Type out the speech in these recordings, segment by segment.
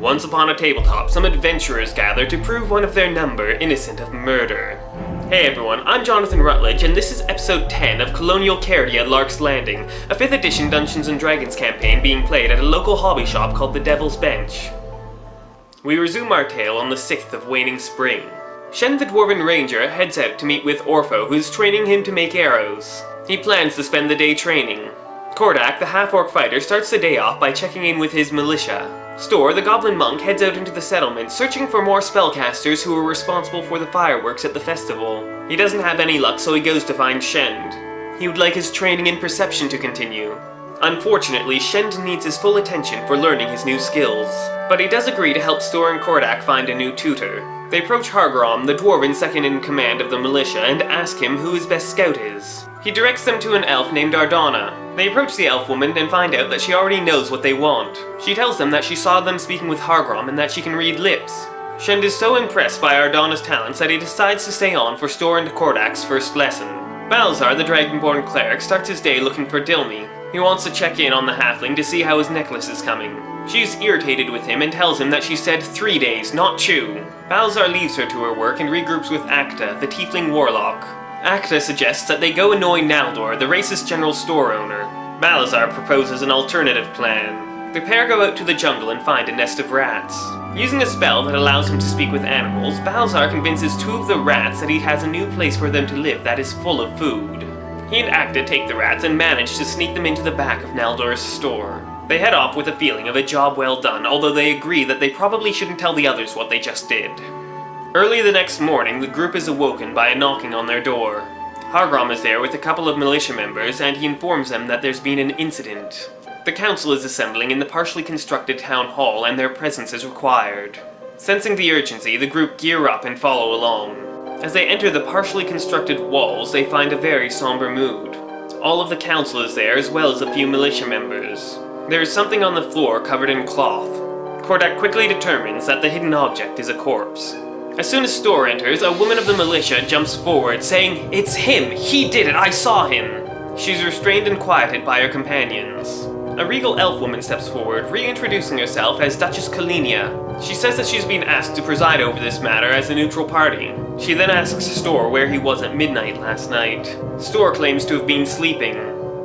Once upon a tabletop, some adventurers gather to prove one of their number innocent of murder. Hey everyone, I'm Jonathan Rutledge, and this is episode 10 of Colonial Carity at Lark's Landing, a 5th edition Dungeons & Dragons campaign being played at a local hobby shop called the Devil's Bench. We resume our tale on the 6th of waning spring. Shen the Dwarven Ranger heads out to meet with Orpho, who's training him to make arrows. He plans to spend the day training. Kordak, the half-orc fighter, starts the day off by checking in with his militia. Stor, the goblin monk, heads out into the settlement, searching for more spellcasters who are responsible for the fireworks at the festival. He doesn't have any luck, so he goes to find Shend. He would like his training in perception to continue. Unfortunately, Shend needs his full attention for learning his new skills. But he does agree to help Stor and Kordak find a new tutor. They approach Hargrom, the dwarven second-in-command of the militia, and ask him who his best scout is. He directs them to an elf named Ardana. They approach the elf woman and find out that she already knows what they want. She tells them that she saw them speaking with Hargrom and that she can read lips. Shend is so impressed by Ardana's talents that he decides to stay on for Stor and Kordak's first lesson. Balzar, the Dragonborn cleric, starts his day looking for Dilmy. He wants to check in on the halfling to see how his necklace is coming. She's irritated with him and tells him that she said 3 days, not 2. Balzar leaves her to her work and regroups with Acta, the tiefling warlock. Acta suggests that they go annoy Naldor, the racist general store owner. Balazar proposes an alternative plan. The pair go out to the jungle and find a nest of rats. Using a spell that allows him to speak with animals, Balzar convinces 2 of the rats that he has a new place for them to live that is full of food. He and Acta take the rats and manage to sneak them into the back of Naldor's store. They head off with a feeling of a job well done, although they agree that they probably shouldn't tell the others what they just did. Early the next morning, the group is awoken by a knocking on their door. Hargrom is there with a couple of militia members, and he informs them that there's been an incident. The council is assembling in the partially constructed town hall, and their presence is required. Sensing the urgency, the group gear up and follow along. As they enter the partially constructed walls, they find a very somber mood. All of the council is there, as well as a few militia members. There is something on the floor covered in cloth. Kordak quickly determines that the hidden object is a corpse. As soon as Stor enters, a woman of the militia jumps forward, saying, "It's him! He did it! I saw him!" She's restrained and quieted by her companions. A regal elf woman steps forward, reintroducing herself as Duchess Kalinia. She says that she's been asked to preside over this matter as a neutral party. She then asks Stor where he was at midnight last night. Stor claims to have been sleeping.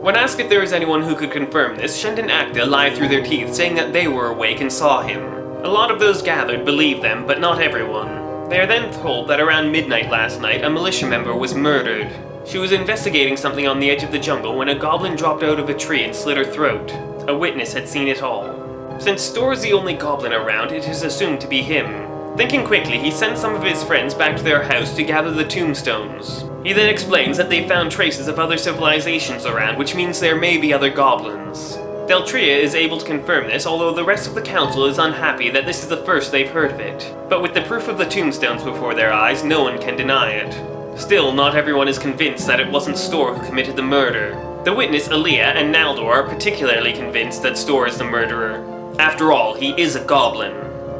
When asked if there was anyone who could confirm this, Shend and Acta lie through their teeth, saying that they were awake and saw him. A lot of those gathered believe them, but not everyone. They are then told that around midnight last night, a militia member was murdered. She was investigating something on the edge of the jungle when a goblin dropped out of a tree and slit her throat. A witness had seen it all. Since Stor is the only goblin around, it is assumed to be him. Thinking quickly, he sends some of his friends back to their house to gather the tombstones. He then explains that they found traces of other civilizations around, which means there may be other goblins. Deltria is able to confirm this, although the rest of the council is unhappy that this is the first they've heard of it. But with the proof of the tombstones before their eyes, no one can deny it. Still, not everyone is convinced that it wasn't Stor who committed the murder. The witness, Aaliyah, and Naldor are particularly convinced that Stor is the murderer. After all, he is a goblin.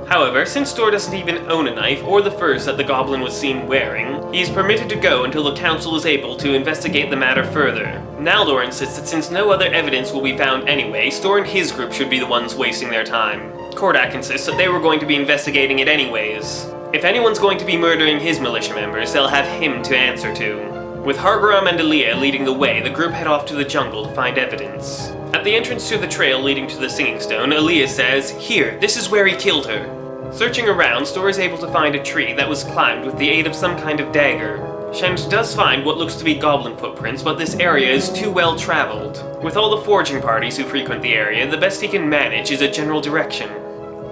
However, since Stor doesn't even own a knife or the furs that the goblin was seen wearing, he is permitted to go until the council is able to investigate the matter further. Naldor insists that since no other evidence will be found anyway, Stor and his group should be the ones wasting their time. Kordak insists that they were going to be investigating it anyways. If anyone's going to be murdering his militia members, they'll have him to answer to. With Hargrom and Aaliyah leading the way, the group head off to the jungle to find evidence. At the entrance to the trail leading to the Singing Stone, Aaliyah says, "Here, this is where he killed her." Searching around, Stor is able to find a tree that was climbed with the aid of some kind of dagger. Shend does find what looks to be goblin footprints, but this area is too well traveled. With all the foraging parties who frequent the area, the best he can manage is a general direction: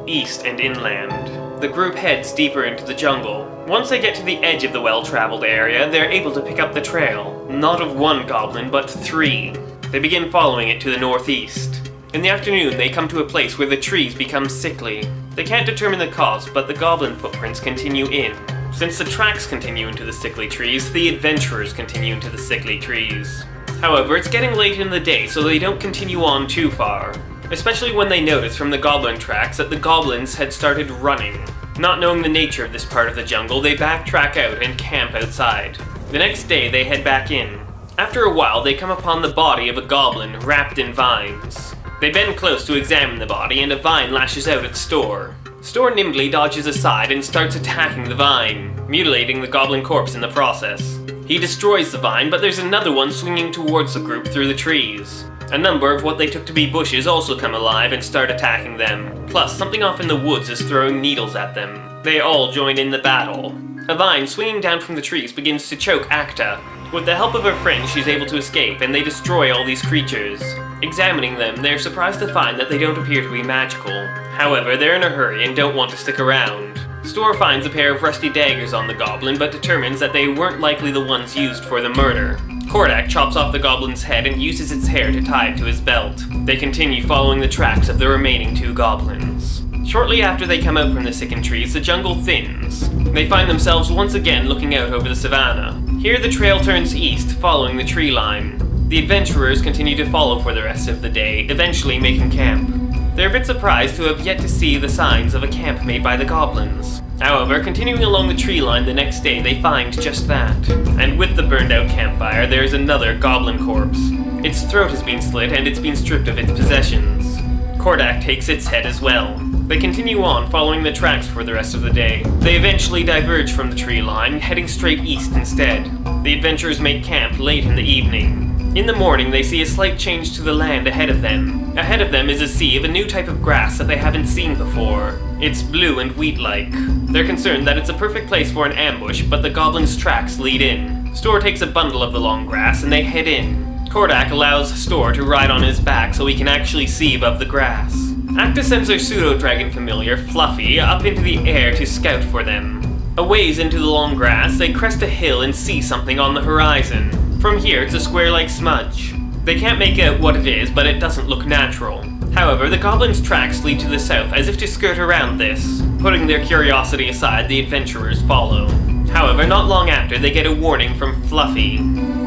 east and inland. The group heads deeper into the jungle. Once they get to the edge of the well-traveled area, they're able to pick up the trail. Not of 1 goblin, but 3. They begin following it to the northeast. In the afternoon, they come to a place where the trees become sickly. They can't determine the cause, but the goblin footprints continue in. Since the tracks continue into the sickly trees, the adventurers continue into the sickly trees. However, it's getting late in the day, so they don't continue on too far. Especially when they notice from the goblin tracks that the goblins had started running. Not knowing the nature of this part of the jungle, they backtrack out and camp outside. The next day, they head back in. After a while, they come upon the body of a goblin wrapped in vines. They bend close to examine the body, and a vine lashes out at Store. Store nimbly dodges aside and starts attacking the vine, mutilating the goblin corpse in the process. He destroys the vine, but there's another one swinging towards the group through the trees. A number of what they took to be bushes also come alive and start attacking them. Plus, something off in the woods is throwing needles at them. They all join in the battle. A vine swinging down from the trees begins to choke Acta. With the help of her friends, she's able to escape, and they destroy all these creatures. Examining them, they're surprised to find that they don't appear to be magical. However, they're in a hurry and don't want to stick around. Store finds a pair of rusty daggers on the goblin, but determines that they weren't likely the ones used for the murder. Kordak chops off the goblin's head and uses its hair to tie it to his belt. They continue following the tracks of the remaining 2 goblins. Shortly after they come out from the sickened trees, the jungle thins. They find themselves once again looking out over the savannah. Here the trail turns east, following the tree line. The adventurers continue to follow for the rest of the day, eventually making camp. They're a bit surprised to have yet to see the signs of a camp made by the goblins. However, continuing along the tree line the next day, they find just that. And with the burned out campfire, there's another goblin corpse. Its throat has been slit and it's been stripped of its possessions. Kordak takes its head as well. They continue on, following the tracks for the rest of the day. They eventually diverge from the tree line, heading straight east instead. The adventurers make camp late in the evening. In the morning, they see a slight change to the land ahead of them. Ahead of them is a sea of a new type of grass that they haven't seen before. It's blue and wheat-like. They're concerned that it's a perfect place for an ambush, but the goblins' tracks lead in. Store takes a bundle of the long grass and they head in. Kordak allows Store to ride on his back so he can actually see above the grass. Acta sends her pseudo-dragon familiar, Fluffy, up into the air to scout for them. A ways into the long grass, they crest a hill and see something on the horizon. From here, it's a square-like smudge. They can't make out what it is, but it doesn't look natural. However, the goblins' tracks lead to the south, as if to skirt around this. Putting their curiosity aside, the adventurers follow. However, not long after, they get a warning from Fluffy.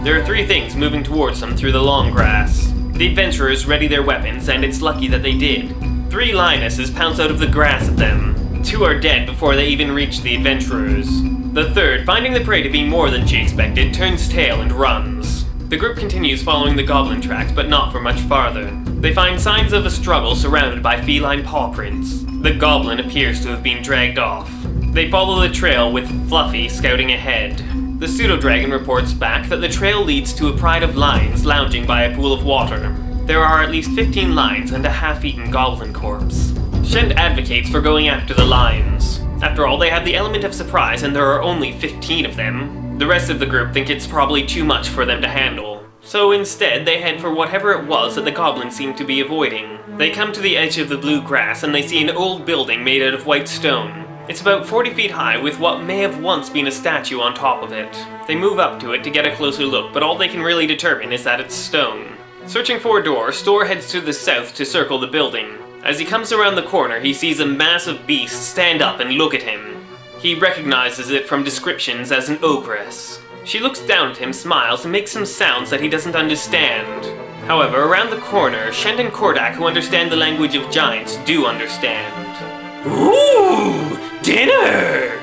There are 3 things moving towards them through the long grass. The adventurers ready their weapons, and it's lucky that they did. 3 lionesses pounce out of the grass at them. 2 are dead before they even reach the adventurers. The third, finding the prey to be more than she expected, turns tail and runs. The group continues following the goblin tracks, but not for much farther. They find signs of a struggle surrounded by feline paw prints. The goblin appears to have been dragged off. They follow the trail with Fluffy scouting ahead. The pseudo-dragon reports back that the trail leads to a pride of lions lounging by a pool of water. There are at least 15 lions and a half-eaten goblin corpse. Shend advocates for going after the lions. After all, they have the element of surprise and there are only 15 of them. The rest of the group think it's probably too much for them to handle. So instead, they head for whatever it was that the goblins seem to be avoiding. They come to the edge of the blue grass and they see an old building made out of white stone. It's about 40 feet high with what may have once been a statue on top of it. They move up to it to get a closer look, but all they can really determine is that it's stone. Searching for a door, Store heads to the south to circle the building. As he comes around the corner, he sees a massive beast stand up and look at him. He recognizes it from descriptions as an ogress. She looks down at him, smiles, and makes some sounds that he doesn't understand. However, around the corner, Shend and Kordak, who understand the language of giants, do understand. Ooh! Dinner!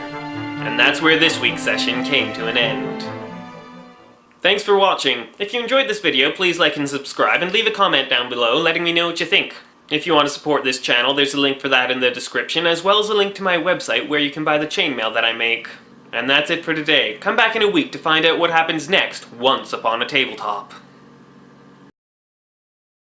And that's where this week's session came to an end. Thanks for watching. If you enjoyed this video, please like and subscribe, and leave a comment down below letting me know what you think. If you want to support this channel, there's a link for that in the description, as well as a link to my website where you can buy the chainmail that I make. And that's it for today. Come back in a week to find out what happens next, once upon a tabletop.